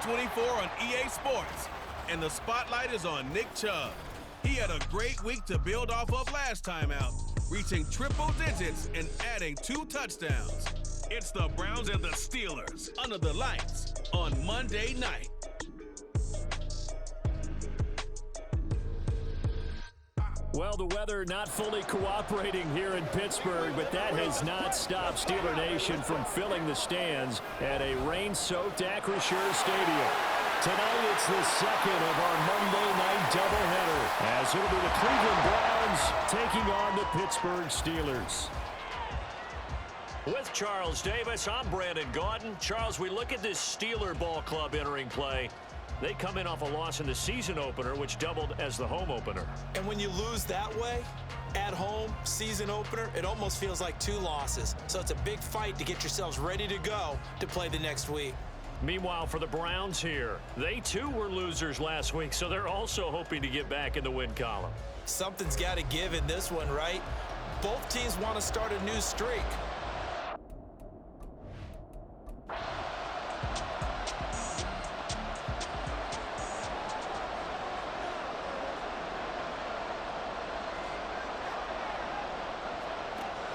24 on EA Sports, and the spotlight is on Nick Chubb. He had a great week to build off of last time out, reaching triple digits and adding 2 touchdowns. It's the Browns and the Steelers under the lights on Monday night. Well, the weather not fully cooperating here in Pittsburgh, but that has not stopped Steeler Nation from filling the stands at a rain-soaked Acrisure Stadium. Tonight, it's the second of our Monday night doubleheader, as it'll be the Cleveland Browns taking on the Pittsburgh Steelers. With Charles Davis, I'm Brandon Gaudin. Charles, we look at this Steeler ball club entering play. They come in off a loss in the season opener, which doubled as the home opener. And when you lose that way, at home, season opener, it almost feels like 2 losses. So it's a big fight to get yourselves ready to go to play the next week. Meanwhile, for the Browns here, they too were losers last week, so they're also hoping to get back in the win column. Something's got to give in this one, right? Both teams want to start a new streak.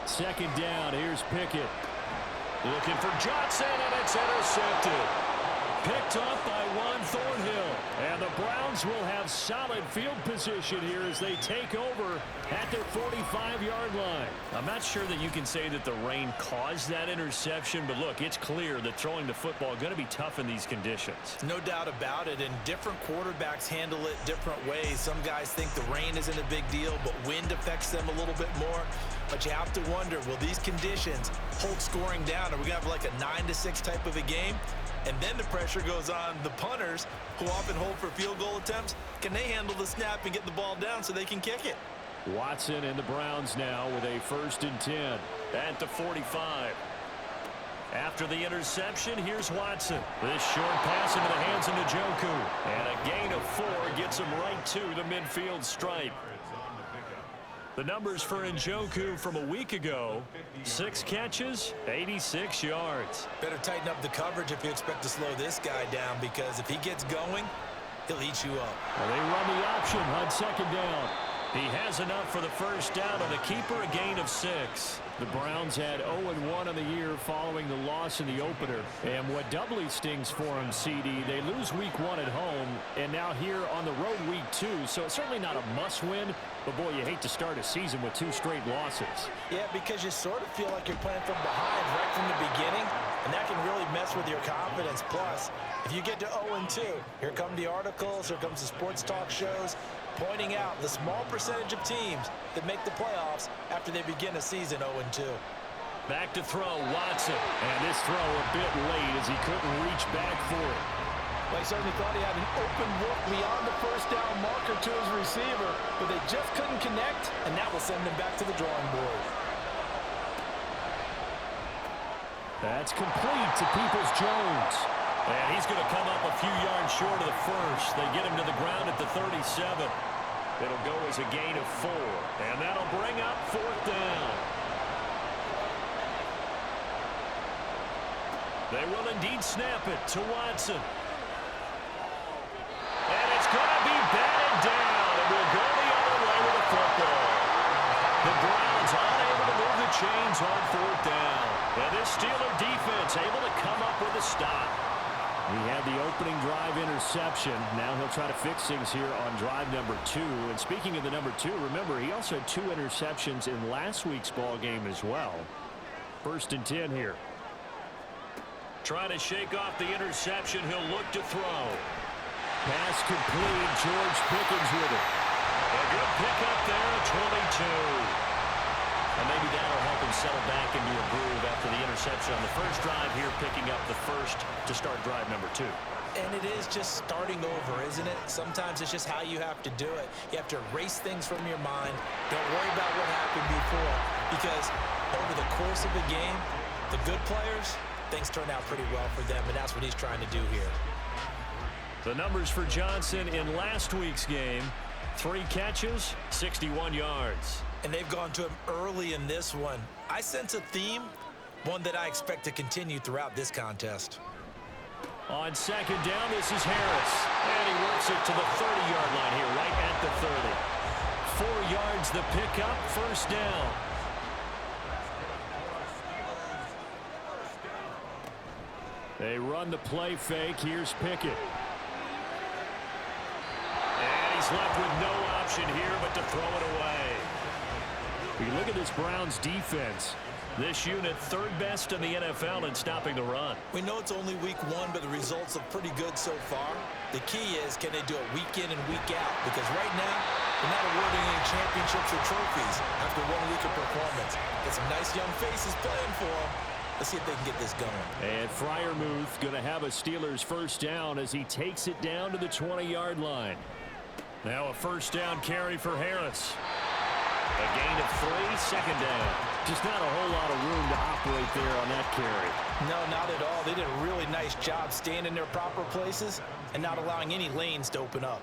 Second down, here's Pickett. Looking for Johnson, and it's intercepted. Picked up by Juan Thornhill. And the Browns will have solid field position here as they take over at their 45-yard line. I'm not sure that you can say that the rain caused that interception, but look, it's clear that throwing the football is going to be tough in these conditions. No doubt about it, and different quarterbacks handle it different ways. Some guys think the rain isn't a big deal, but wind affects them a little bit more. But you have to wonder, will these conditions hold scoring down? Are we going to have like a 9-6 type of a game? And then the pressure goes on the punters, who often hold for field goal attempts. Can they handle the snap and get the ball down so they can kick it? Watson and the Browns now with a 1st and 10. At the 45. After the interception, here's Watson. This short pass into the hands of Njoku. And a gain of 4 gets him right to the midfield stripe. The numbers for Njoku from a week ago: 6 catches, 86 yards. Better tighten up the coverage if you expect to slow this guy down, because if he gets going, he'll eat you up. Well, they run the option on 2nd down. He has enough for the 1st down, and the keeper a gain of 6. The Browns had 0-1 on the year following the loss in the opener. And what doubly stings for them, CD, they lose week 1 at home, and now here on the road week 2. So it's certainly not a must-win, but boy, you hate to start a season with 2 straight losses. Yeah, because you sort of feel like you're playing from behind right from the beginning, and that can really mess with your confidence. Plus, if you get to 0-2, here come the articles, here comes the sports talk shows, pointing out the small percentage of teams that make the playoffs after they begin a season 0-2. Back to throw, Watson. And this throw a bit late as he couldn't reach back for it. Well, he certainly thought he had an open look beyond the 1st down marker to his receiver, but they just couldn't connect, and that will send him back to the drawing board. That's complete to Peoples-Jones. And he's going to come up a few yards short of the 1st. They get him to the ground at the 37. It'll go as a gain of 4. And that'll bring up 4th down. They will indeed snap it to Watson. And it's going to be batted down. And we'll go the other way with the football. The Browns unable to move the chains on 4th down. And this Steeler defense able to come up with a stop. He had the opening drive interception. Now he'll try to fix things here on drive number 2. And speaking of the number 2, remember, he also had 2 interceptions in last week's ball game as well. 1st and 10 here. Trying to shake off the interception. He'll look to throw. Pass complete. George Pickens with it. A good pickup there at 22. And maybe that'll help him settle back into a groove after the interception on the 1st drive here, picking up the 1st to start drive number 2. And it is just starting over, isn't it? Sometimes it's just how you have to do it. You have to erase things from your mind. Don't worry about what happened before, because over the course of a game, the good players, things turn out pretty well for them, and that's what he's trying to do here. The numbers for Johnson in last week's game: 3 catches, 61 yards. And they've gone to him early in this one. I sense a theme, one that I expect to continue throughout this contest. On second down, this is Harris. And he works it to the 30-yard line here, right at the 30. 4 yards the pickup, first down. They run the play fake. Here's Pickett. And he's left with no option here but to throw it away. We look at this Browns defense. This unit third best in the NFL in stopping the run. We know it's only week 1, but the results look pretty good so far. The key is, can they do it week in and week out? Because right now, they're not awarding any championships or trophies after 1 week of performance. Got some nice young faces playing for them. Let's see if they can get this going. And Freiermuth going to have a Steelers first down as he takes it down to the 20-yard line. Now a first down carry for Harris. A gain of 3, second down. Just not a whole lot of room to operate there on that carry. No, not at all. They did a really nice job staying in their proper places and not allowing any lanes to open up.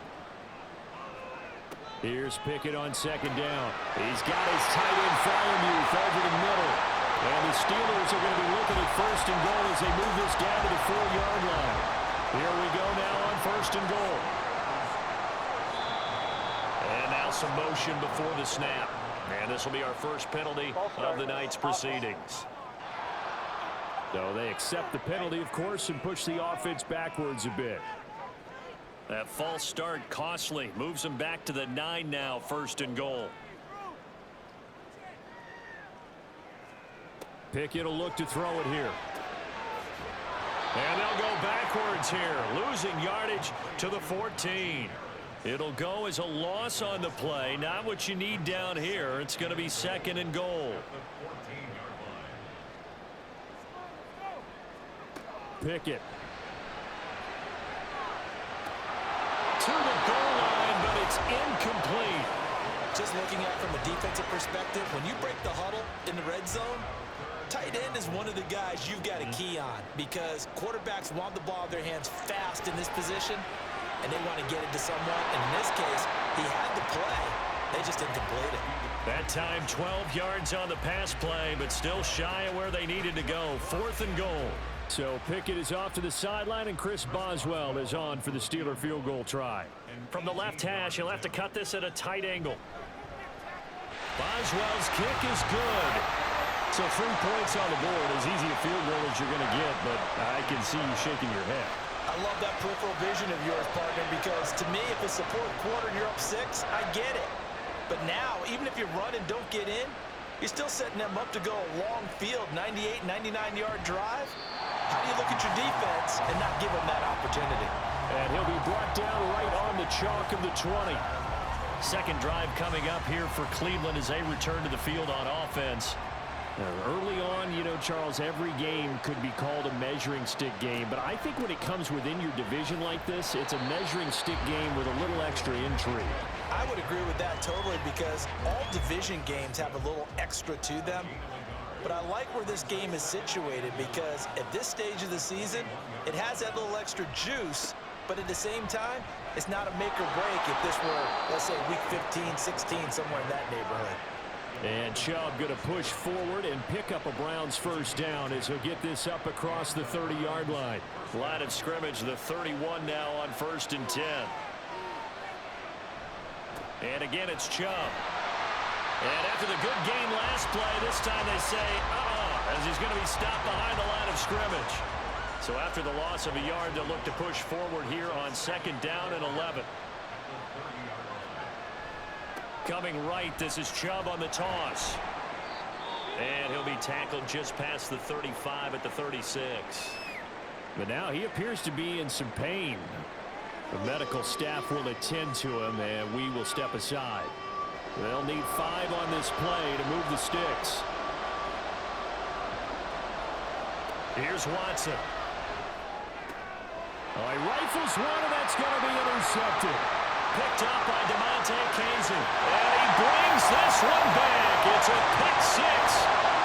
Here's Pickett on second down. He's got his tight end Freiermuth over the middle. And the Steelers are going to be looking at first and goal as they move this down to the 4-yard line. Here we go now on first and goal. And now some motion before the snap. And this will be our first penalty of the night's proceedings. So they accept the penalty, of course, and push the offense backwards a bit. That false start costly. Moves them back to the 9 now, first and goal. Pickett will look to throw it here. And they'll go backwards here, losing yardage to the 14. It'll go as a loss on the play. Not what you need down here. It's going to be second and goal. Pickett. To the goal line, but it's incomplete. Just looking at it from a defensive perspective, when you break the huddle in the red zone, tight end is one of the guys you've got to key on because quarterbacks want the ball in their hands fast in this position, and they want to get it to someone. And in this case, he had the play. They just didn't complete it. That time 12 yards on the pass play, but still shy of where they needed to go. Fourth and goal. So Pickett is off to the sideline, and Chris Boswell is on for the Steeler field goal try. From the left hash, he'll have to cut this at a tight angle. Boswell's kick is good. So 3 points on the board, as easy a field goal as you're going to get, but I can see you shaking your head. I love that peripheral vision of yours, partner, because to me, if it's the fourth quarter and you're up 6, I get it. But now, even if you run and don't get in, you're still setting them up to go a long field, 98, 99-yard drive. How do you look at your defense and not give them that opportunity? And he'll be brought down right on the chalk of the 20. Second drive coming up here for Cleveland as they return to the field on offense. Early on, you know, Charles, every game could be called a measuring stick game. But I think when it comes within your division like this, it's a measuring stick game with a little extra intrigue. I would agree with that totally because all division games have a little extra to them. But I like where this game is situated because at this stage of the season, it has that little extra juice. But at the same time, it's not a make or break if this were, let's say, week 15, 16, somewhere in that neighborhood. And Chubb going to push forward and pick up a Browns first down as he'll get this up across the 30-yard line. Line of scrimmage, the 31 now on first and 10. And again, it's Chubb. And after the good game last play, this time they say, as he's going to be stopped behind the line of scrimmage. So after the loss of a yard, they'll look to push forward here on second down and 11. Coming right, this is Chubb on the toss. And he'll be tackled just past the 35 at the 36. But now he appears to be in some pain. The medical staff will attend to him, and we will step aside. They'll need 5 on this play to move the sticks. Here's Watson. Oh, he rifles one, and that's going to be intercepted. Picked up by DeMonte Casey. And he brings this one back. It's a pick 6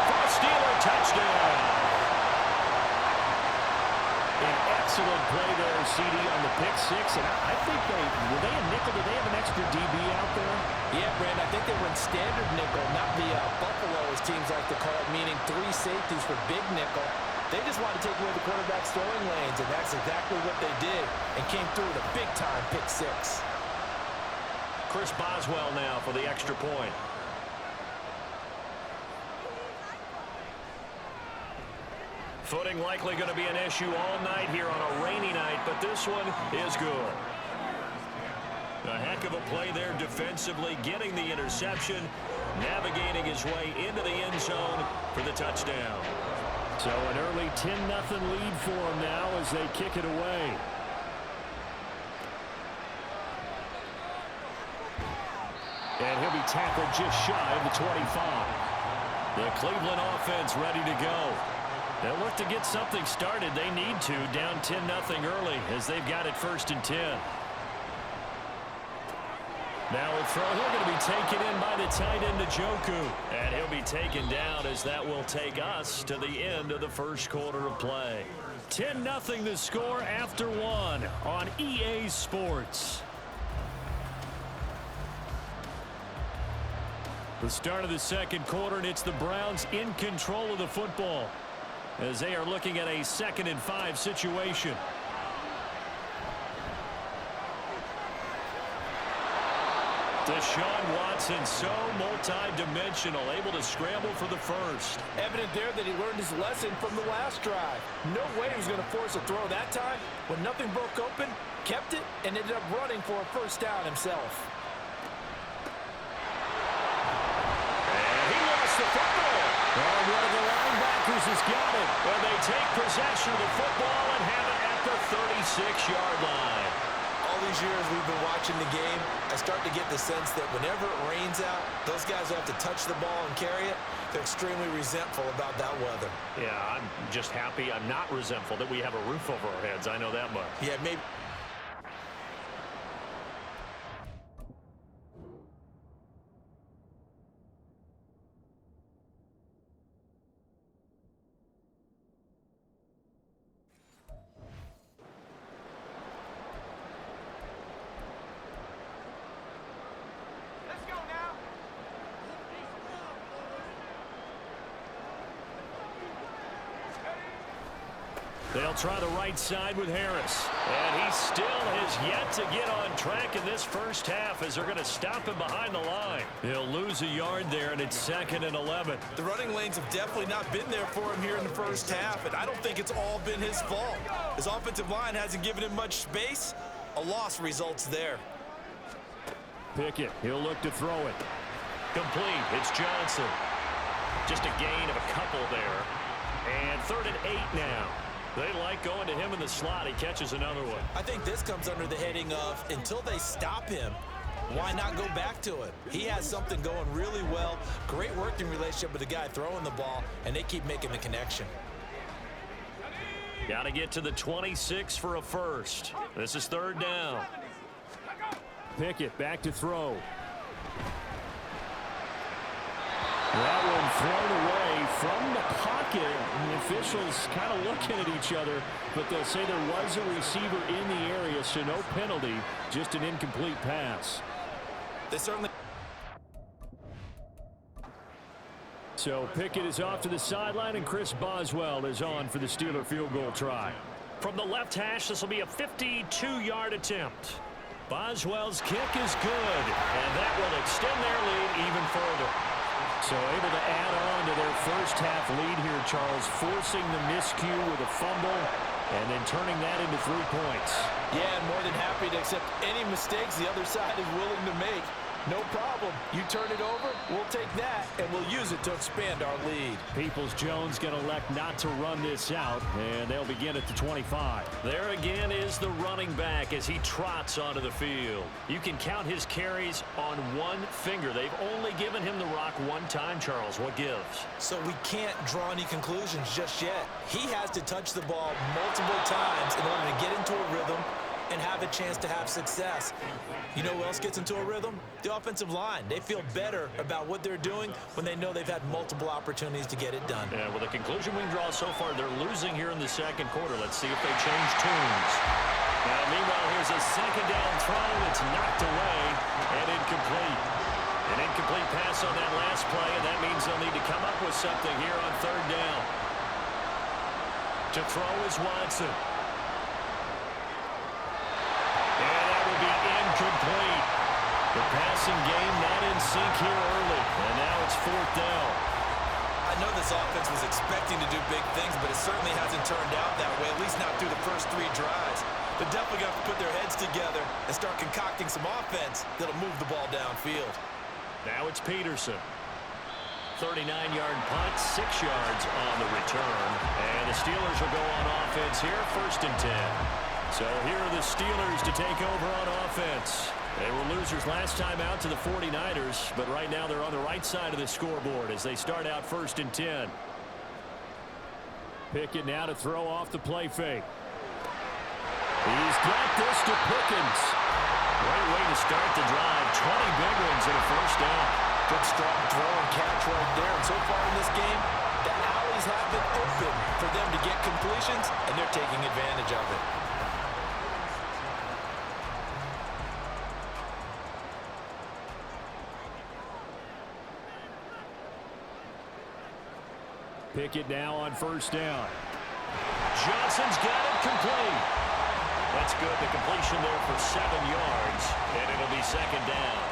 for a Steeler touchdown. An excellent play there, CD, on the pick 6. And I think were they a nickel? Did they have an extra DB out there? Yeah, Brandon, I think they were in standard nickel, not the Buffalo, as teams like to call it, meaning 3 safeties for big nickel. They just wanted to take away the quarterback's throwing lanes, and that's exactly what they did, and came through with a big-time pick six. Chris Boswell now for the extra point. Footing likely going to be an issue all night here on a rainy night, but this one is good. A heck of a play there defensively, getting the interception, navigating his way into the end zone for the touchdown. So an early 10-0 lead for them now as they kick it away. And he'll be tackled just shy of the 25. The Cleveland offense ready to go. They'll look to get something started. They need to, down 10-0 early as they've got it 1st and 10. Now a throw here going to be taken in by the tight end, Njoku. And he'll be taken down as that will take us to the end of the first quarter of play. 10-0 the score after one on EA Sports. The start of the second quarter, and it's the Browns in control of the football as they are looking at a 2nd and 5 situation. Deshaun Watson, so multi-dimensional, able to scramble for the first. Evident there that he learned his lesson from the last drive. No way he was going to force a throw that time. When nothing broke open, kept it, and ended up running for a first down himself. And he lost the football. And one of the linebackers has got it. And they take possession of the football and have it at the 36-yard line. All these years we've been watching the game, I start to get the sense that whenever it rains out, those guys who have to touch the ball and carry it, they're extremely resentful about that weather. Yeah, I'm just happy I'm not resentful that we have a roof over our heads. I know that much. Yeah, maybe. They'll try the right side with Harris. And he still has yet to get on track in this first half as they're going to stop him behind the line. He'll lose a yard there, and it's 2nd and 11. The running lanes have definitely not been there for him here in the first half, and I don't think it's all been his fault. His offensive line hasn't given him much space. A loss results there. Pickett, he'll look to throw it. Complete. It's Johnson. Just a gain of a couple there. And 3rd and 8 now. They like going to him in the slot. He catches another one. I think this comes under the heading of until they stop him, why not go back to it? He has something going really well. Great working relationship with the guy throwing the ball, and they keep making the connection. Got to get to the 26 for a first. This is 3rd down. Pickett back to throw. That one thrown away from the pocket. And the officials kind of looking at each other, but they'll say there was a receiver in the area, so no penalty, just an incomplete pass. They certainly. So Pickett is off to the sideline, and Chris Boswell is on for the Steeler field goal try. From the left hash, this will be a 52-yard attempt. Boswell's kick is good, and that will extend their lead even further. So able to add on to their first half lead here, Charles, forcing the miscue with a fumble and then turning that into 3 points. Yeah, and more than happy to accept any mistakes the other side is willing to make. No problem. You turn it over, we'll take that, and we'll use it to expand our lead. Peoples-Jones going to elect not to run this out, and they'll begin at the 25. There again is the running back as he trots onto the field. You can count his carries on one finger. They've only given him the rock one time, Charles. What gives? So we can't draw any conclusions just yet. He has to touch the ball multiple times in order to get into a rhythm and have a chance to have success. You know who else gets into a rhythm? The offensive line. They feel better about what they're doing when they know they've had multiple opportunities to get it done. Yeah, well, the conclusion we can draw so far, they're losing here in the second quarter. Let's see if they change tunes. Now, meanwhile, here's a 2nd down throw that's knocked away and incomplete. An incomplete pass on that last play, and that means they'll need to come up with something here on 3rd down. To throw is Watson. And that will be incomplete. The passing game not in sync here early. And now it's 4th down. I know this offense was expecting to do big things, but it certainly hasn't turned out that way, at least not through the first 3 drives. They're definitely going to have to put their heads together and start concocting some offense that'll move the ball downfield. Now it's Peterson. 39-yard punt, 6 yards on the return. And the Steelers will go on offense here, 1st and 10. So here are the Steelers to take over on offense. They were losers last time out to the 49ers, but right now they're on the right side of the scoreboard as they start out 1st and 10. Pickett now to throw off the play fake. He's got this to Pickens. Great way to start the drive. 20 big ones and a 1st down. Good strong throw and catch right there. And so far in this game, the alleys have been open for them to get completions, and they're taking advantage of it. Pickett now on 1st down. Johnson's got it complete. That's good. The completion there for 7 yards, and it'll be 2nd down.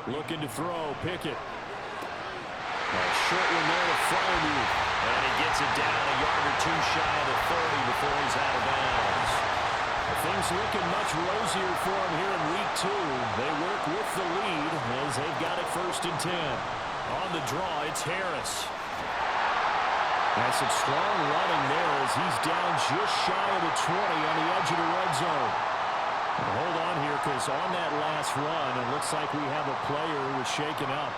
Looking to throw, Pickett. A short one there to Freiermuth. And he gets it down a yard or 2 shy of the 30 before he's out of bounds. Things looking much rosier for him here in week 2. They work with the lead as they've got it 1st and 10. On the draw, it's Harris. That's some strong running there as he's down just shy of the 20 on the edge of the red zone. Well, hold on here, because on that last run, it looks like we have a player who was shaken up.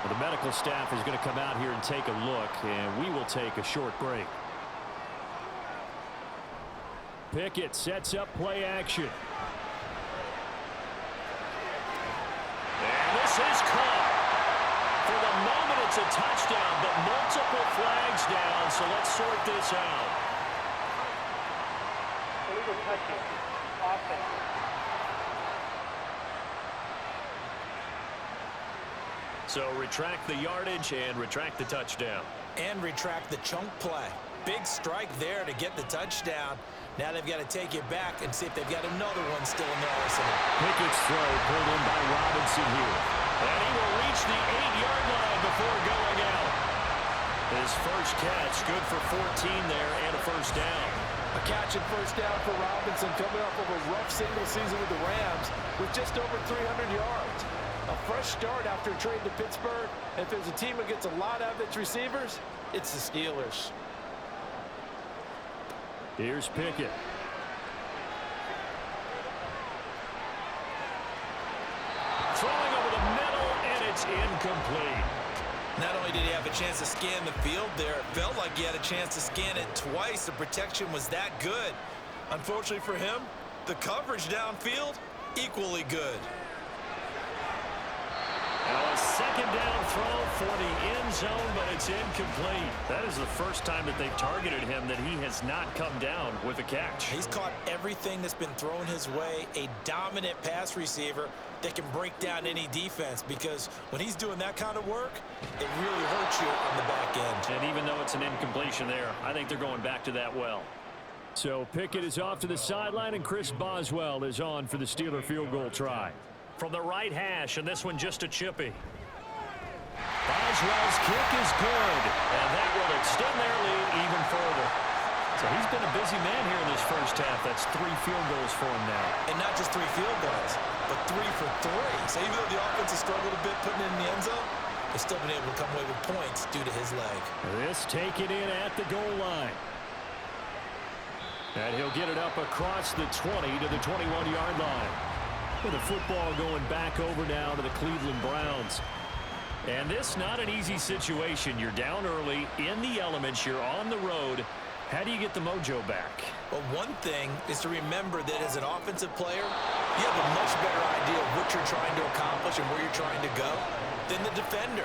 Well, the medical staff is going to come out here and take a look, and we will take a short break. Pickett sets up play action. And this is caught. For the moment, it's a touchdown, but multiple flags down, so let's sort this out. Illegal touching. Offense. So retract the yardage and retract the touchdown. And retract the chunk play. Big strike there to get the touchdown. Now they've got to take it back and see if they've got another one still in their arsenal. Pickett's throw pulled in by Robinson here. And he will reach the 8-yard line before going out. His first catch, good for 14 there and a 1st down. A catch and 1st down for Robinson, coming off of a rough single season with the Rams with just over 300 yards. A fresh start after a trade to Pittsburgh. If there's a team that gets a lot out of its receivers, it's the Steelers. Here's Pickett. Throwing over the middle, and it's incomplete. Not only did he have a chance to scan the field there, it felt like he had a chance to scan it twice. The protection was that good. Unfortunately for him, the coverage downfield, equally good. Now a 2nd down throw for the end zone, but it's incomplete. That is the first time that they've targeted him that he has not come down with a catch. He's caught everything that's been thrown his way. A dominant pass receiver that can break down any defense, because when he's doing that kind of work, it really hurts you on the back end. And even though it's an incompletion there, I think they're going back to that well. So Pickett is off to the sideline, and Chris Boswell is on for the Steeler field goal try. From the right hash, and this one just a chippy. Boswell's kick is good, and that will extend their lead even further. So he's been a busy man here in this first half. That's 3 field goals for him now. And not just 3 field goals, but 3 for 3. So even though the offense has struggled a bit putting it in the end zone, they've still been able to come away with points due to his leg. This taken in at the goal line. And he'll get it up across the 20 to the 21-yard line. With the football going back over now to the Cleveland Browns. And this not an easy situation. You're down early, in the elements, you're on the road. How do you get the mojo back? Well, one thing is to remember that as an offensive player, you have a much better idea of what you're trying to accomplish and where you're trying to go than the defender.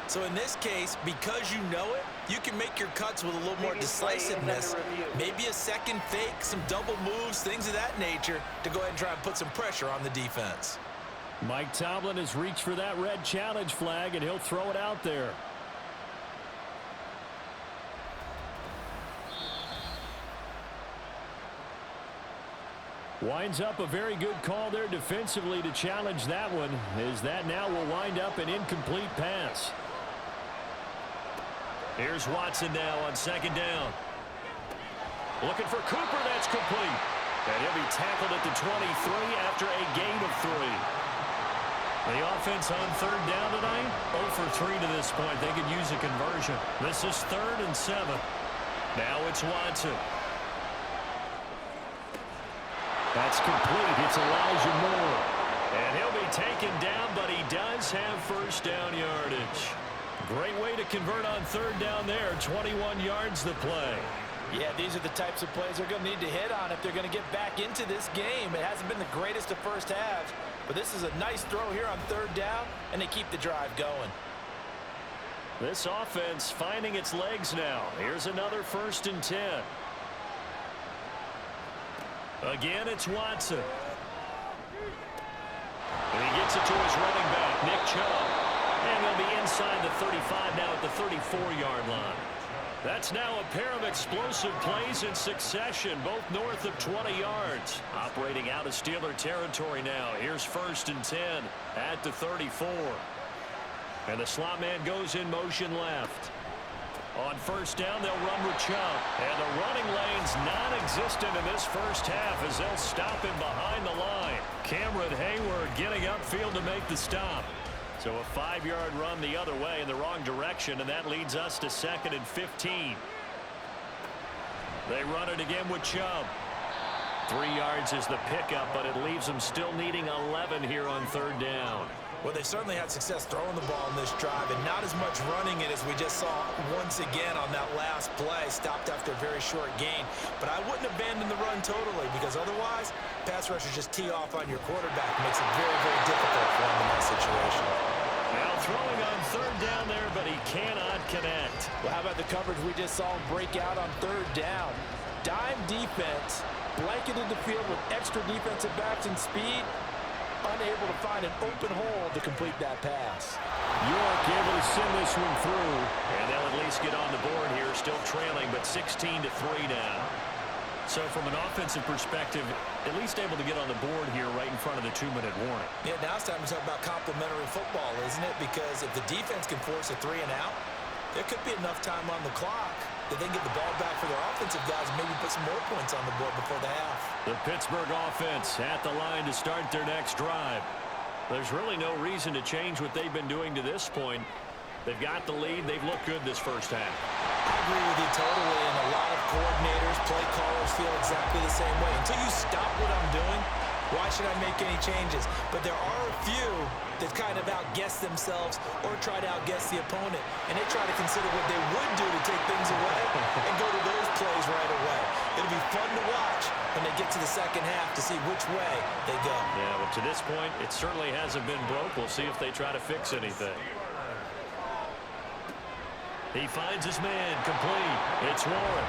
So in this case, because you know it, you can make your cuts with a little more decisiveness. Maybe a second fake, some double moves, things of that nature to go ahead and try and put some pressure on the defense. Mike Tomlin has reached for that red challenge flag, and he'll throw it out there. Winds up a very good call there defensively to challenge that one, as that now will wind up an incomplete pass. Here's Watson now on second down. Looking for Cooper, that's complete. And he'll be tackled at the 23 after a gain of 3. The offense on third down tonight, 0 for 3 to this point. They could use a conversion. This is 3rd and 7. Now it's Watson. That's complete. It's Elijah Moore. And he'll be taken down, but he does have first down yardage. Great way to convert on third down there. 21 yards the play. Yeah, these are the types of plays they're going to need to hit on if they're going to get back into this game. It hasn't been the greatest of first halves, but this is a nice throw here on third down, and they keep the drive going. This offense finding its legs now. Here's another 1st and 10. Again, it's Watson. And he gets it to his running back, Nick Chubb. And they'll be inside the 35 now at the 34-yard line. That's now a pair of explosive plays in succession, both north of 20 yards. Operating out of Steeler territory now. Here's 1st and 10 at the 34. And the slot man goes in motion left. On first down, they'll run with Chubb. And the running lane's non-existent in this first half as they'll stop him behind the line. Cameron Hayward getting upfield to make the stop. So a 5-yard run the other way in the wrong direction, and that leads us to 2nd and 15. They run it again with Chubb. 3 yards is the pickup, but it leaves them still needing 11 here on third down. Well, they certainly had success throwing the ball in this drive, and not as much running it as we just saw once again on that last play. Stopped after a very short gain. But I wouldn't abandon the run totally, because otherwise, pass rushers just tee off on your quarterback. Makes it very, very difficult for him in that situation. Now throwing on third down there, but he cannot connect. Well, how about the coverage we just saw him break out on third down? Dime defense, blanketed the field with extra defensive backs and speed. Unable to find an open hole to complete that pass. York able to send this one through. And they'll at least get on the board here, still trailing, but 16-3 now. So from an offensive perspective, at least able to get on the board here right in front of the 2-minute warning. Yeah, now it's time to talk about complementary football, isn't it? Because if the defense can force a 3 and out, there could be enough time on the clock that they can get the ball back for their offensive guys and maybe put some more points on the board before the half. The Pittsburgh offense at the line to start their next drive. There's really no reason to change what they've been doing to this point. They've got the lead. They've looked good this first half. I agree with you totally, and a lot of coordinators, play callers feel exactly the same way. Until you stop what I'm doing, why should I make any changes? But there are a few that kind of outguess themselves or try to outguess the opponent, and they try to consider what they would do to take things away and go to those plays right away. It'll be fun to watch when they get to the second half to see which way they go. Yeah, but to this point, it certainly hasn't been broke. We'll see if they try to fix anything. He finds his man complete. It's Warren.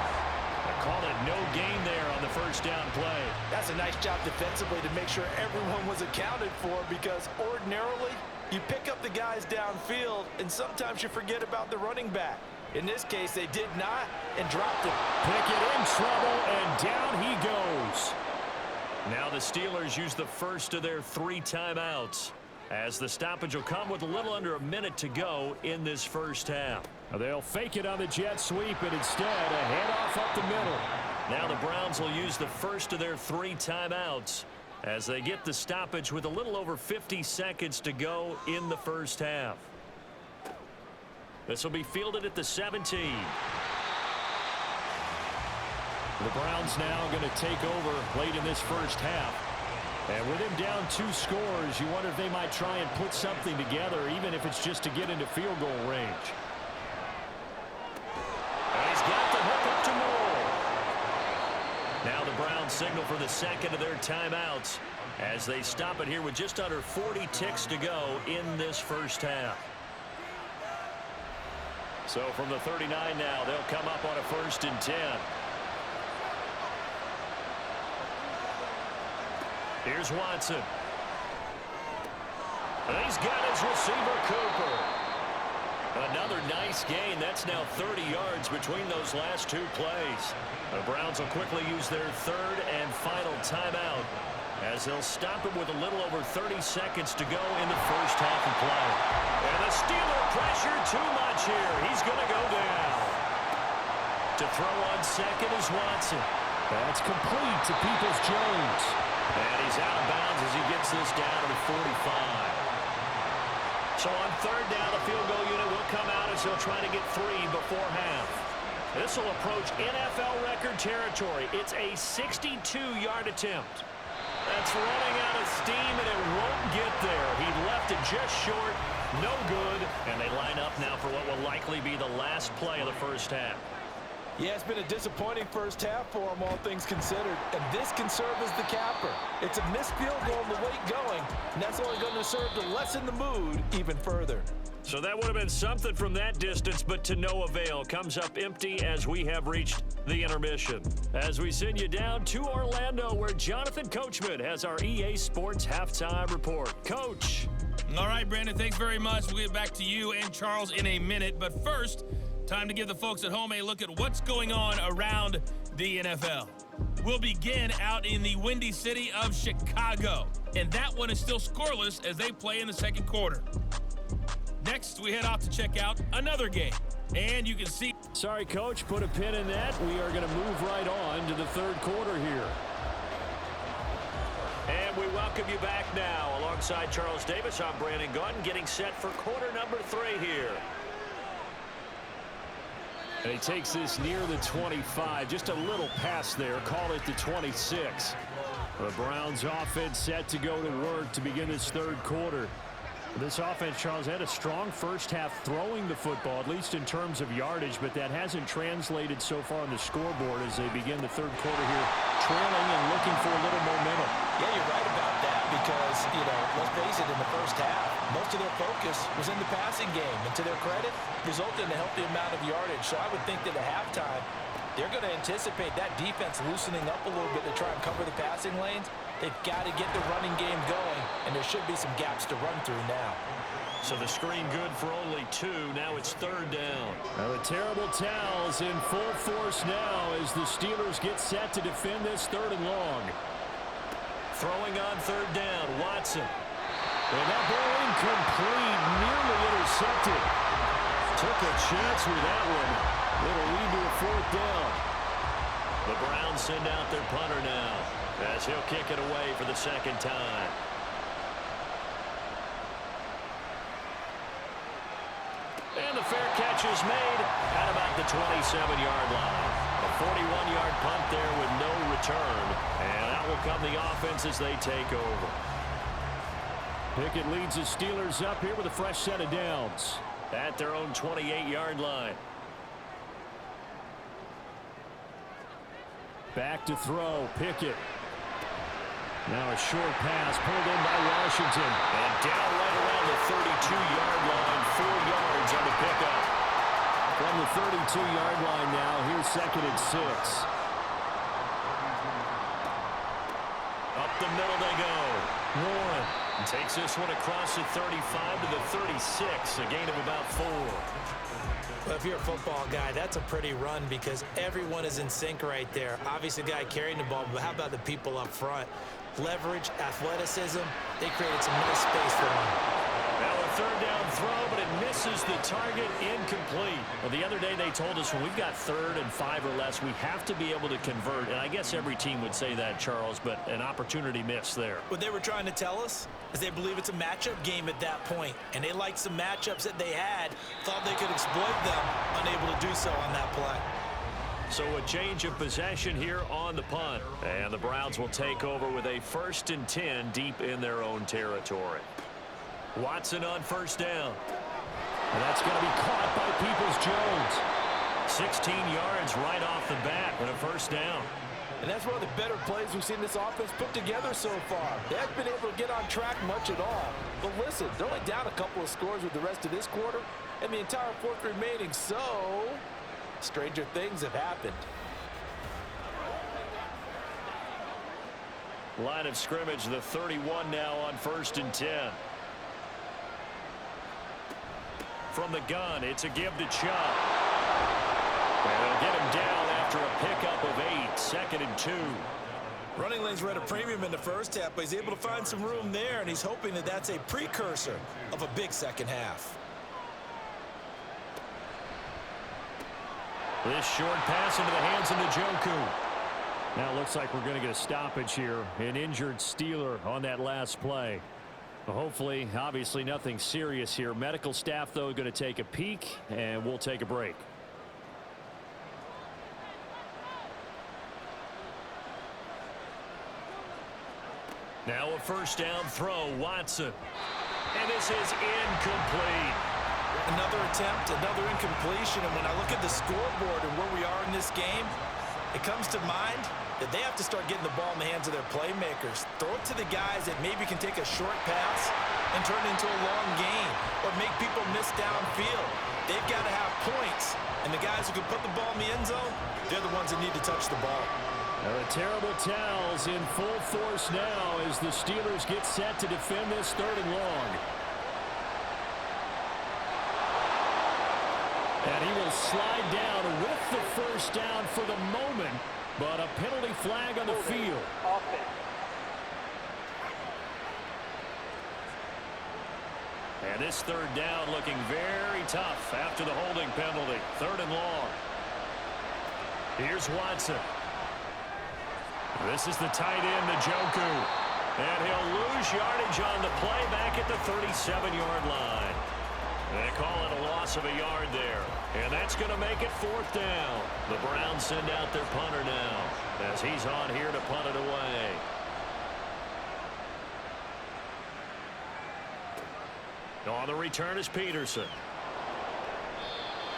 I call it no gain there on the first down play. That's a nice job defensively to make sure everyone was accounted for, because ordinarily you pick up the guys downfield and sometimes you forget about the running back. In this case, they did not and dropped him. Pickett in trouble, and down he goes. Now the Steelers use the first of their 3 timeouts, as the stoppage will come with a little under a minute to go in this first half. They'll fake it on the jet sweep, and instead a handoff up the middle. Now the Browns will use the first of their 3 timeouts as they get the stoppage with a little over 50 seconds to go in the first half. This will be fielded at the 17. The Browns now going to take over late in this first half. And with him down 2 scores, you wonder if they might try and put something together, even if it's just to get into field goal range. And he's got the hook up to Moore. Now the Browns signal for the second of their timeouts as they stop it here with just under 40 ticks to go in this first half. So from the 39 now, they'll come up on a 1st and 10. Here's Watson. And he's got his receiver, Cooper. Another nice gain. That's now 30 yards between those last two plays. The Browns will quickly use their third and final timeout as they'll stop it with a little over 30 seconds to go in the first half of play. And the Steeler pressure too much here. He's going to go down. To throw on second is Watson. That's complete to Peoples-Jones. And he's out of bounds as he gets this down to the 45. So on third down, the field goal unit will come out as they'll try to get 3 before half. This will approach NFL record territory. It's a 62-yard attempt. That's running out of steam, and it won't get there. He left it just short, no good, and they line up now for what will likely be the last play of the first half. Yeah, it's been a disappointing first half for him, all things considered. And this can serve as the capper. It's a missed field goal and the weight going, and that's only going to serve to lessen the mood even further. So that would have been something from that distance, but to no avail. Comes up empty as we have reached the intermission. As we send you down to Orlando, where Jonathan Coachman has our EA Sports Halftime Report. Coach. All right, Brandon, thanks very much. We'll get back to you and Charles in a minute. But first, time to give the folks at home a look at what's going on around the NFL. We'll begin out in the windy city of Chicago. And that one is still scoreless as they play in the second quarter. Next, we head off to check out another game. And you can see... Sorry, Coach, put a pin in that. We are going to move right on to the third quarter here. And we welcome you back now. Alongside Charles Davis, I'm Brandon Gaudin, getting set for quarter number 3 here. And he takes this near the 25. Just a little pass there. Call it the 26. The Browns offense set to go to work to begin this third quarter. This offense, Charles, had a strong first half throwing the football, at least in terms of yardage, but that hasn't translated so far on the scoreboard as they begin the third quarter here, trailing and looking for a little momentum. Yeah, you're right about that because, let's face it, in the first half, most of their focus was in the passing game. And to their credit, resulted in a healthy amount of yardage. So I would think that at halftime, they're going to anticipate that defense loosening up a little bit to try and cover the passing lanes. They've got to get the running game going, and there should be some gaps to run through now. So the screen good for only 2. Now it's third down. Now the terrible towels in full force now as the Steelers get set to defend this third and long. Throwing on third down, Watson. And that ball incomplete, nearly intercepted. Took a chance with that one. It'll lead to a fourth down. The Browns send out their punter now as he'll kick it away for the second time. And the fair catch is made at about the 27-yard line. A 41-yard punt there with no return. And out will come the offense as they take over. Pickett leads the Steelers up here with a fresh set of downs. At their own 28-yard line. Back to throw, Pickett. Now a short pass pulled in by Washington. And down right around the 32-yard line, 4 yards on the pickup. From the 32-yard line now, here's second and 6. Up the middle they go. Warren takes this one across the 35 to the 36, a gain of about 4. Well, if you're a football guy, that's a pretty run because everyone is in sync right there. Obviously, the guy carrying the ball, but how about the people up front? Leverage, athleticism, they created some nice space for him. Now a third down throw, but it misses the target, incomplete. Well, the other day they told us when we've got 3rd and 5 or less, we have to be able to convert. And I guess every team would say that, Charles, but an opportunity missed there. What they were trying to tell us is they believe it's a matchup game at that point, and they liked some matchups that they had, thought they could exploit them, unable to do so on that play. So a change of possession here on the punt. And the Browns will take over with a 1st and 10 deep in their own territory. Watson on first down. And that's going to be caught by Peoples-Jones. 16 yards right off the bat and a first down. And that's one of the better plays we've seen this offense put together so far. They haven't been able to get on track much at all. But listen, they're only down a couple of scores with the rest of this quarter and the entire fourth remaining. So, stranger things have happened. Line of scrimmage, the 31 now on 1st and 10. from the gun. It's a give to Chubb. And they'll get him down after a pickup of 8, 2nd and 2. Running lanes were at a premium in the first half, but he's able to find some room there, and he's hoping that that's a precursor of a big second half. This short pass into the hands of Njoku. Now it looks like we're going to get a stoppage here. An injured Steeler on that last play. Hopefully, obviously nothing serious here. Medical staff, though, going to take a peek, and we'll take a break. Now a first down throw, Watson. And this is incomplete. Another attempt, another incompletion, and when I look at the scoreboard and where we are in this game, it comes to mind that they have to start getting the ball in the hands of their playmakers. Throw it to the guys that maybe can take a short pass and turn it into a long gain or make people miss downfield. They've got to have points, and the guys who can put the ball in the end zone, they're the ones that need to touch the ball. Now the terrible towels in full force now as the Steelers get set to defend this 3rd and long. And he will slide down with the first down for the moment, but a penalty flag on the field. Offense. And this 3rd down looking very tough after the holding penalty. 3rd and long. Here's Watson. This is the tight end, Njoku. And he'll lose yardage on the play back at the 37-yard line. They call it a loss of a yard there. And that's going to make it 4th down. The Browns send out their punter now as he's on here to punt it away. On the return is Peterson.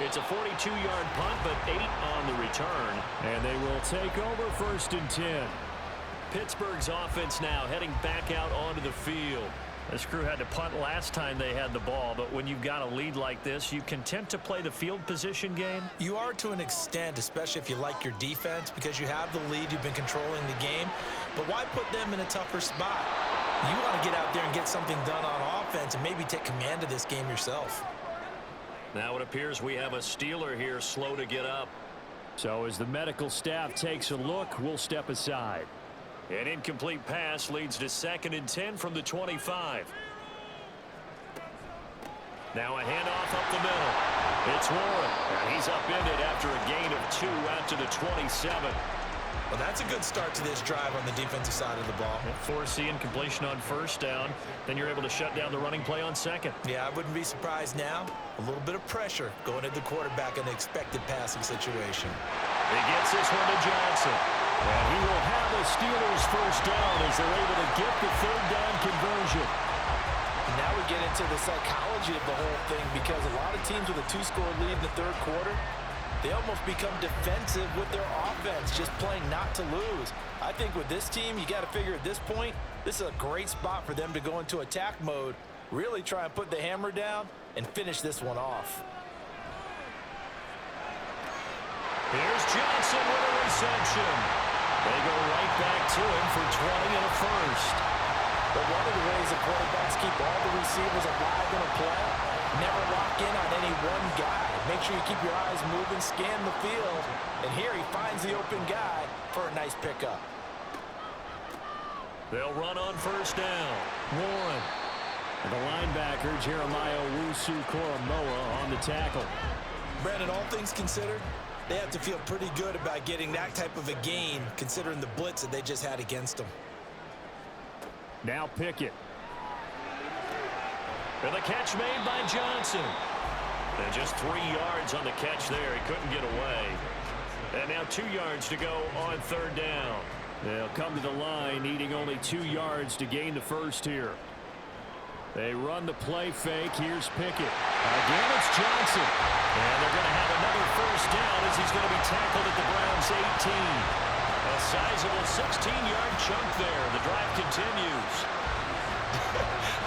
It's a 42-yard punt, but 8 on the return. And they will take over 1st and 10. Pittsburgh's offense now heading back out onto the field. This crew had to punt last time they had the ball, but when you've got a lead like this, you content to play the field position game? You are to an extent, especially if you like your defense, because you have the lead, you've been controlling the game. But why put them in a tougher spot? You want to get out there and get something done on offense and maybe take command of this game yourself. Now it appears we have a Steeler here slow to get up. So as the medical staff takes a look, we'll step aside. An incomplete pass leads to 2nd and 10 from the 25. Now a handoff up the middle. It's Warren. And he's upended after a gain of 2 out to the 27. Well, that's a good start to this drive on the defensive side of the ball. Force incompletion on 1st down. Then you're able to shut down the running play on 2nd. Yeah, I wouldn't be surprised now. A little bit of pressure going at the quarterback in an expected passing situation. He gets this one to Johnson. And he will have the Steelers' 1st down as they're able to get the 3rd down conversion. And now we get into the psychology of the whole thing, because a lot of teams with a 2-score lead in the 3rd quarter, they almost become defensive with their offense, just playing not to lose. I think with this team, you got to figure at this point, this is a great spot for them to go into attack mode, really try and put the hammer down and finish this one off. Here's Johnson with a reception. They go right back to him for 20 and a first. But one of the ways the quarterbacks keep all the receivers alive in a play, never lock in on any one guy. Make sure you keep your eyes moving, scan the field, and here he finds the open guy for a nice pickup. They'll run on 1st down. Warren. And the linebacker, Jeremiah Owusu-Koramoah, on the tackle. Brandon, all things considered, they have to feel pretty good about getting that type of a gain, considering the blitz that they just had against them. Now Pickett. And the catch made by Johnson. And just 3 yards on the catch there. He couldn't get away. And now 2 yards to go on 3rd down. They'll come to the line, needing only 2 yards to gain the first here. They run the play fake. Here's Pickett. Again, it's Johnson. And they're going to have another 1st down as he's going to be tackled at the Browns' 18. A sizable 16-yard chunk there. The drive continues.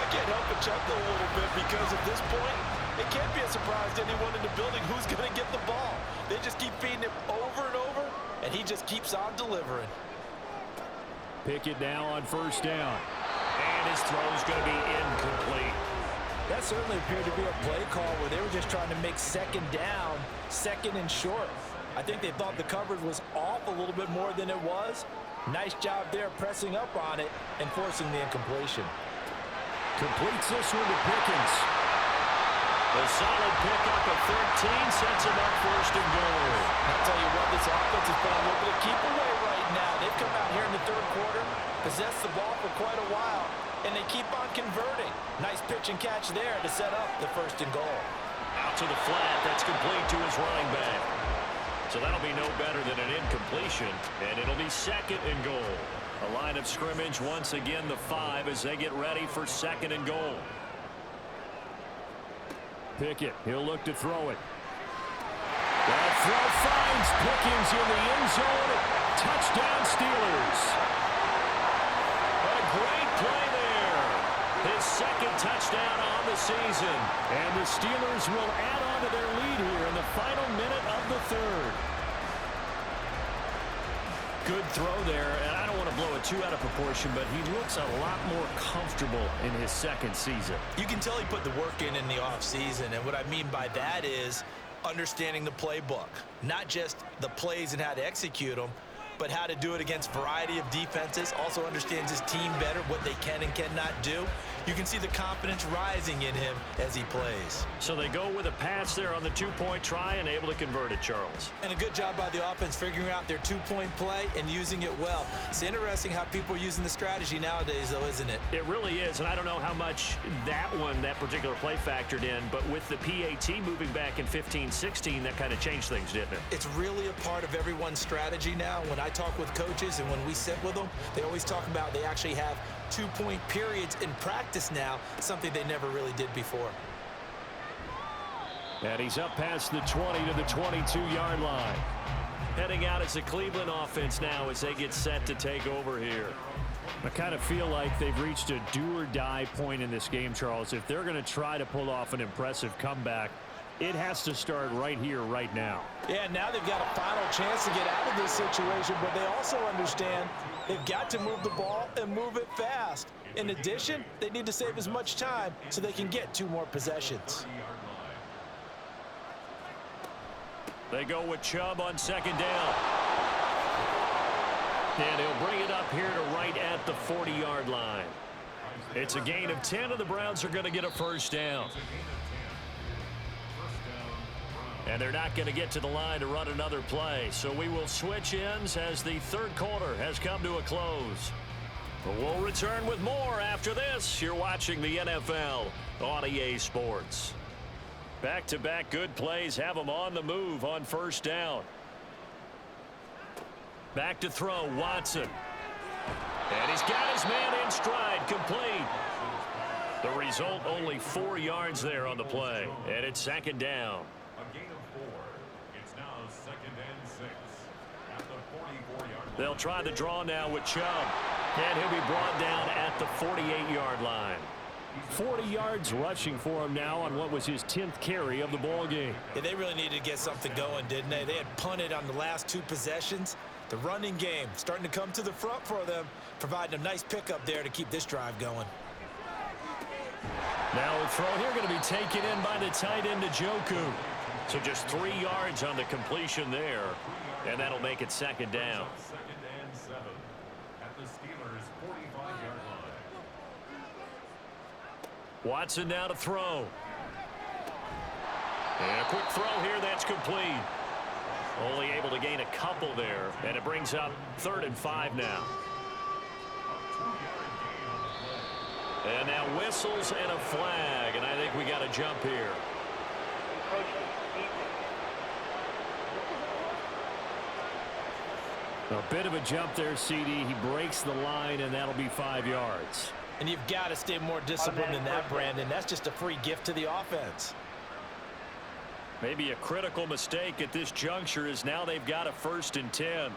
I can't help but chuckle a little bit, because at this point, it can't be a surprise to anyone in the building who's going to get the ball. They just keep feeding him over and over, and he just keeps on delivering. Pickett now on 1st down. And his throw's going to be incomplete. That certainly appeared to be a play call where they were just trying to make second down, second and short. I think they thought the coverage was off a little bit more than it was. Nice job there pressing up on it and forcing the incompletion. Completes this one to Pickens. A solid pickup of 13 sets him up first and goal. I'll tell you what, this offense is playing a little bit of keep away right now. They've come out here in the third quarter, possessed the ball for quite a while, and they keep on converting. Nice pitch and catch there to set up the first and goal. Out to the flat. That's complete to his running back. So that'll be no better than an incompletion, and it'll be second and goal. A line of scrimmage once again the 5 as they get ready for second and goal. Pickett, he'll look to throw it. That throw finds Pickens in the end zone. Touchdown Steelers. A great play there. His second touchdown on the season. And the Steelers will add on to their lead here in the final minute of the third. Good throw there, and I don't want to blow it too out of proportion, but he looks a lot more comfortable in his second season. You can tell he put the work in the offseason, and what I mean by that is understanding the playbook. Not just the plays and how to execute them, but how to do it against a variety of defenses. Also understands his team better, what they can and cannot do. You can see the confidence rising in him as he plays. So they go with a pass there on the two-point try and able to convert it, Charles. And a good job by the offense figuring out their two-point play and using it well. It's interesting how people are using the strategy nowadays, though, isn't it? It really is, and I don't know how much that particular play factored in, but with the PAT moving back in 15-16, that kind of changed things, didn't it? It's really a part of everyone's strategy now. When I talk with coaches and when we sit with them, they always talk about they actually have two-point periods in practice now, something they never really did before. And he's up past the 20 to the 22-yard line. Heading out as the Cleveland offense now as they get set to take over here. I kind of feel like they've reached a do-or-die point in this game, Charles. If they're going to try to pull off an impressive comeback, it has to start right here, right now. Yeah, now they've got a final chance to get out of this situation, but they also understand they've got to move the ball and move it fast. In addition, they need to save as much time so they can get 2 more possessions. They go with Chubb on second down. And he'll bring it up here to right at the 40-yard line. It's a gain of 10, and the Browns are going to get a first down. And they're not going to get to the line to run another play. So we will switch ends as the third quarter has come to a close. But we'll return with more after this. You're watching the NFL on EA Sports. Back-to-back good plays have them on the move on first down. Back to throw, Watson. And he's got his man in stride, complete. The result, only 4 yards there on the play. And it's second down. They'll try the draw now with Chubb. And he'll be brought down at the 48-yard line. 40 yards rushing for him now on what was his 10th carry of the ball game. Yeah, they really needed to get something going, didn't they? They had punted on the last 2 possessions. The running game starting to come to the front for them, providing a nice pickup there to keep this drive going. Now a throw here going to be taken in by the tight end, Njoku. So just 3 yards on the completion there, and that'll make it second down. Watson now to throw. And a quick throw here, that's complete. Only able to gain a couple there, and it brings up 3rd and 5 now. And now whistles and a flag, and I think we got a jump here. A bit of a jump there, CD. He breaks the line, and that'll be 5 yards. And you've got to stay more disciplined than that, Brandon. That's just a free gift to the offense. Maybe a critical mistake at this juncture is now they've got a 1st and 10.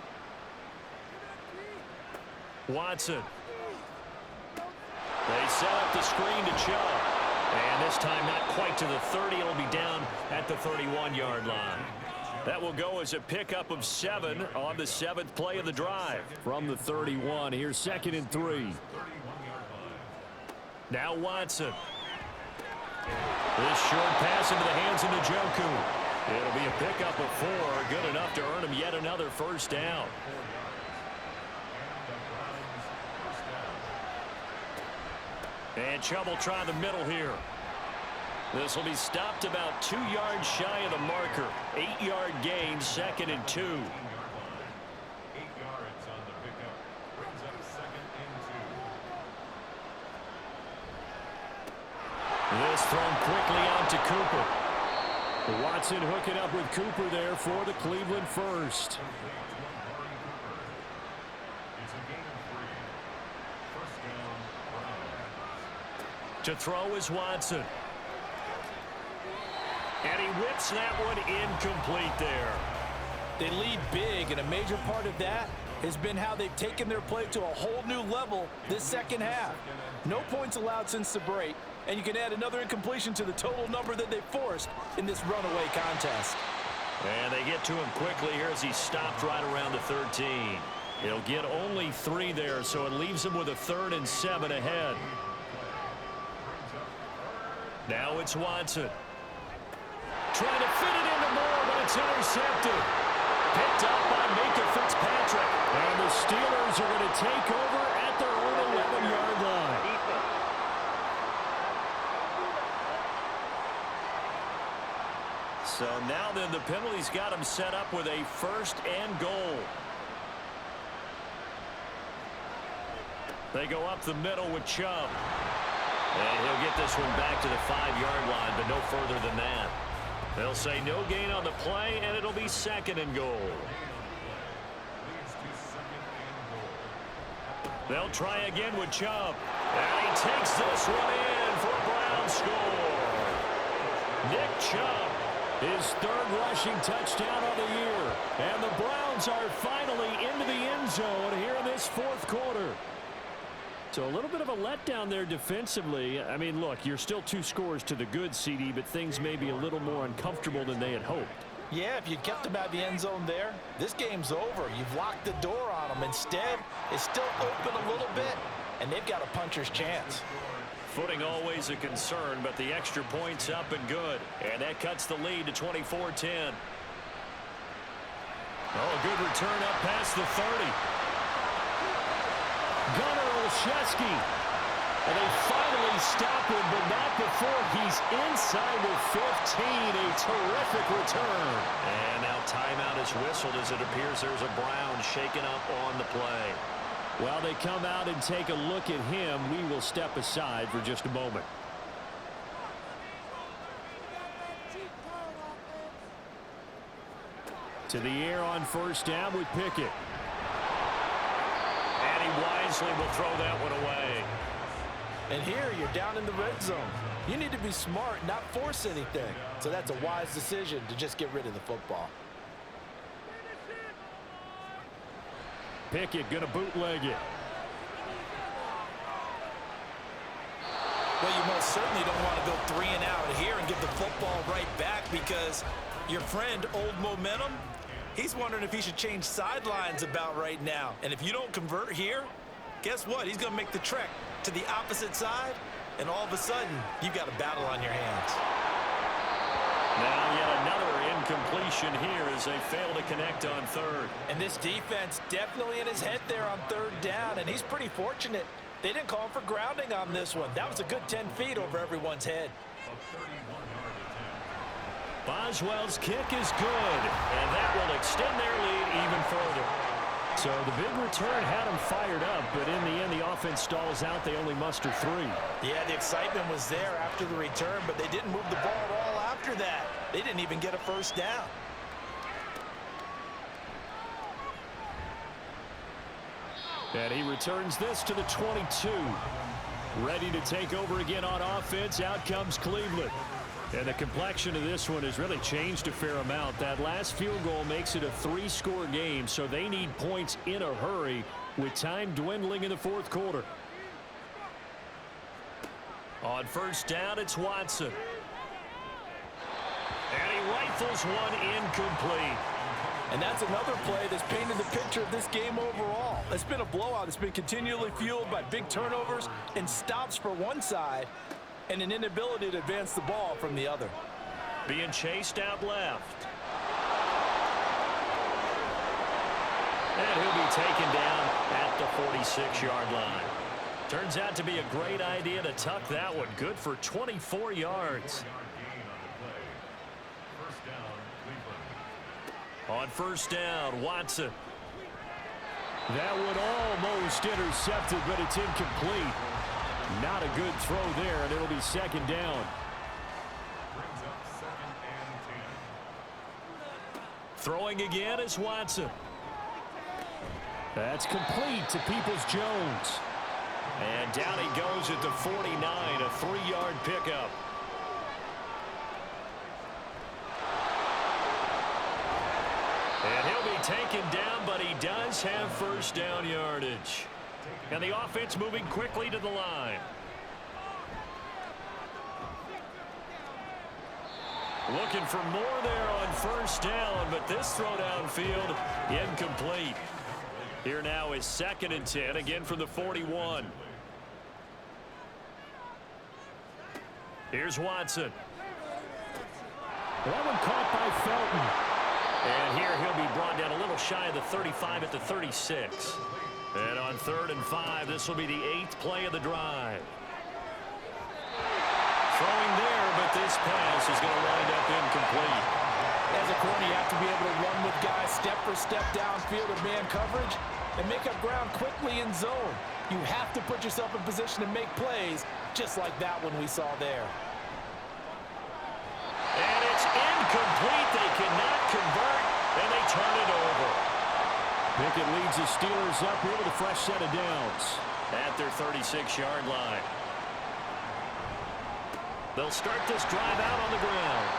Watson. They set up the screen to Chubb. And this time not quite to the 30. It'll be down at the 31-yard line. That will go as a pickup of 7 on the 7th play of the drive. From the 31, here's 2nd and 3. Now Watson. This short pass into the hands of Njoku. It'll be a pickup of 4, good enough to earn him yet another first down. And Chubb will try the middle here. This will be stopped about 2 yards shy of the marker. 8-yard gain, 2nd and 2. 8 yards on the pickup. Brings up 2nd and 2. This thrown quickly out to Cooper. Watson hooking up with Cooper there for the Cleveland first. To throw is Watson. And he whips that one incomplete there. They lead big, and a major part of that has been how they've taken their play to a whole new level this second half. No points allowed since the break, and you can add another incompletion to the total number that they forced in this runaway contest. And they get to him quickly here as he stopped right around the 13. He'll get only 3 there, so it leaves him with a 3rd and 7 ahead. Now it's Watson. Trying to fit it into Moore, but it's intercepted. Picked up by Micah Fitzpatrick. And the Steelers are going to take over at their own 11-yard line. So now then the penalty's got him set up with a 1st and goal. They go up the middle with Chubb. And he'll get this one back to the 5-yard line, but no further than that. They'll say no gain on the play, and it'll be 2nd and goal. They'll try again with Chubb. And he takes this one in for a Brown score. Nick Chubb, his 3rd rushing touchdown of the year. And the Browns are finally into the end zone here in this 4th quarter. So a little bit of a letdown there defensively. I mean, look, you're still 2 scores to the good, CD, but things may be a little more uncomfortable than they had hoped. Yeah, if you kept them out of the end zone there, this game's over. You've locked the door on them. Instead, it's still open a little bit, and they've got a puncher's chance. Footing always a concern, but the extra point's up and good. And that cuts the lead to 24-10. Oh, good return up past the 30. Gunnar Olszewski. And they finally stop him, but not before he's inside the 15. A terrific return. And now timeout is whistled as it appears there's a Brown shaken up on the play. While they come out and take a look at him, we will step aside for just a moment. To the air on 1st down with Pickett. And he wisely will throw that one away. And here you're down in the red zone. You need to be smart, not force anything. So that's a wise decision to just get rid of the football. Pickett going to bootleg it. Well, you most certainly don't want to go 3 and out here and give the football right back, because your friend, Old Momentum, he's wondering if he should change sidelines about right now. And if you don't convert here, guess what? He's going to make the trek to the opposite side, and all of a sudden, you've got a battle on your hands. Now yet another incompletion here as they fail to connect on 3rd. And this defense definitely in his head there on 3rd down, and he's pretty fortunate. They didn't call him for grounding on this one. That was a good 10 feet over everyone's head. Boswell's kick is good, and that will extend their lead even further. So the big return had them fired up, but in the end, the offense stalls out. They only muster 3. Yeah, the excitement was there after the return, but they didn't move the ball at all after that. They didn't even get a 1st down. And he returns this to the 22. Ready to take over again on offense. Out comes Cleveland. And the complexion of this one has really changed a fair amount. That last field goal makes it a 3-score game, so they need points in a hurry with time dwindling in the 4th quarter. On 1st down, it's Watson. And he rifles one incomplete. And that's another play that's painted the picture of this game overall. It's been a blowout. It's been continually fueled by big turnovers and stops for one side. and an inability to advance the ball from the other. Being chased out left. And he'll be taken down at the 46-yard line. Turns out to be a great idea to tuck that one. Good for 24 yards. On first down, Watson. That one almost intercepted, but it's incomplete. Not a good throw there, and it'll be second down. Throwing again is Watson. That's complete to Peoples-Jones. And down he goes at the 49, a 3-yard pickup. And he'll be taken down, but he does have first down yardage. And the offense moving quickly to the line. Looking for more there on first down, but this throw downfield incomplete. Here now is 2nd and 10, again from the 41. Here's Watson. That one caught by Felton. And here he'll be brought down a little shy of the 35 at the 36. And on 3rd and 5, this will be the 8th play of the drive. Throwing there, but this pass is going to wind up incomplete. As a corner, you have to be able to run with guys step for step downfield of man coverage and make up ground quickly in zone. You have to put yourself in position to make plays, just like that one we saw there. And it's incomplete. They cannot convert, and they turn it over. Pickett leads the Steelers up here with a fresh set of downs. At their 36-yard line. They'll start this drive out on the ground.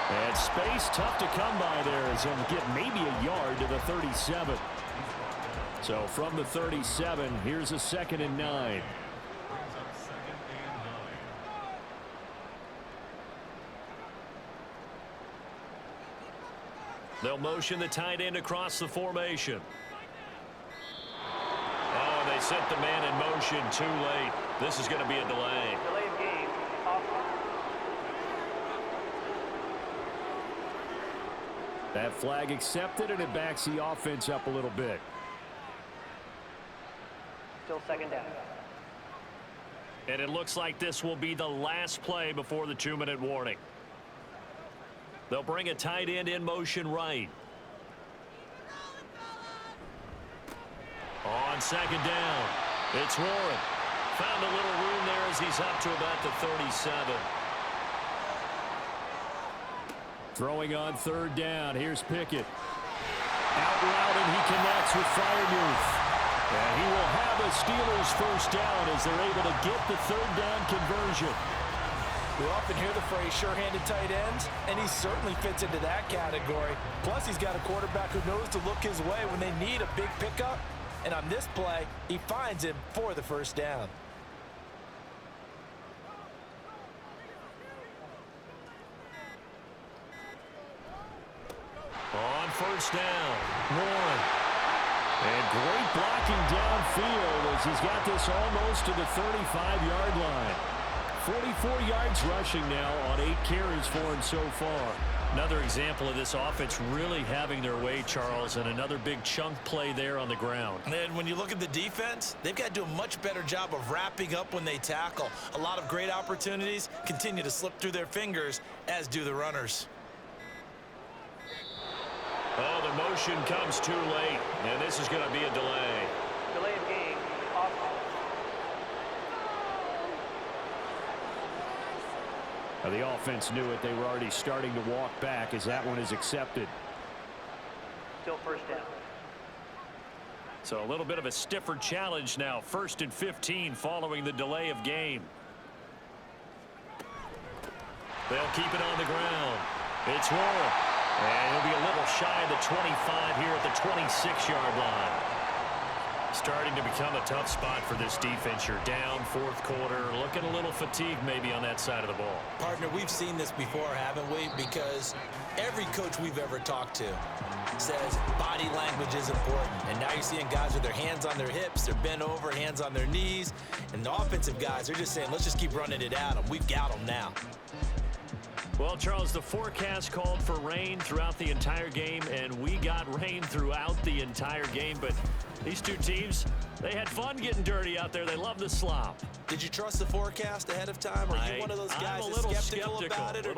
And space tough to come by there as they'll get maybe a yard to the 37. So from the 37, here's a 2nd and 9. They'll motion the tight end across the formation. Oh, they sent the man in motion too late. This is going to be a delay. Delay of game. That flag accepted, and it backs the offense up a little bit. Still 2nd down. And it looks like this will be the last play before the 2-minute warning. They'll bring a tight end in motion right. On 2nd down, it's Warren. Found a little room there as he's up to about the 37. Throwing on 3rd down. Here's Pickett. Out route, and he connects with Freiermuth. And he will have a Steelers first down as they're able to get the 3rd down conversion. We often hear the phrase sure-handed tight ends, and he certainly fits into that category. Plus, he's got a quarterback who knows to look his way when they need a big pickup. And on this play, he finds him for the first down. On first down, Warren. And great blocking downfield as he's got this almost to the 35-yard line. 44 yards rushing now on 8 carries for him so far. Another example of this offense really having their way, Charles, and another big chunk play there on the ground. And when you look at the defense, they've got to do a much better job of wrapping up when they tackle. A lot of great opportunities continue to slip through their fingers, as do the runners. Oh, the motion comes too late, and this is going to be a delay. Delay of game. Now, the offense knew it. They were already starting to walk back as that one is accepted. Still 1st down. So a little bit of a stiffer challenge now. 1st and 15 following the delay of game. They'll keep it on the ground. It's Warren. And he'll be a little shy of the 25 here at the 26-yard line. Starting to become a tough spot for this defense. You're down fourth quarter, looking a little fatigued maybe on that side of the ball. Partner, we've seen this before, haven't we? Because every coach we've ever talked to says body language is important. And now you're seeing guys with their hands on their hips, they're bent over, hands on their knees. And the offensive guys, they're just saying, let's just keep running it at them. We've got them now. Well, Charles, the forecast called for rain throughout the entire game, and we got rain throughout the entire game. But these two teams, they had fun getting dirty out there. They love the slop. Did you trust the forecast ahead of time? Or are you one of those guys I'm a that's little skeptical about it? Or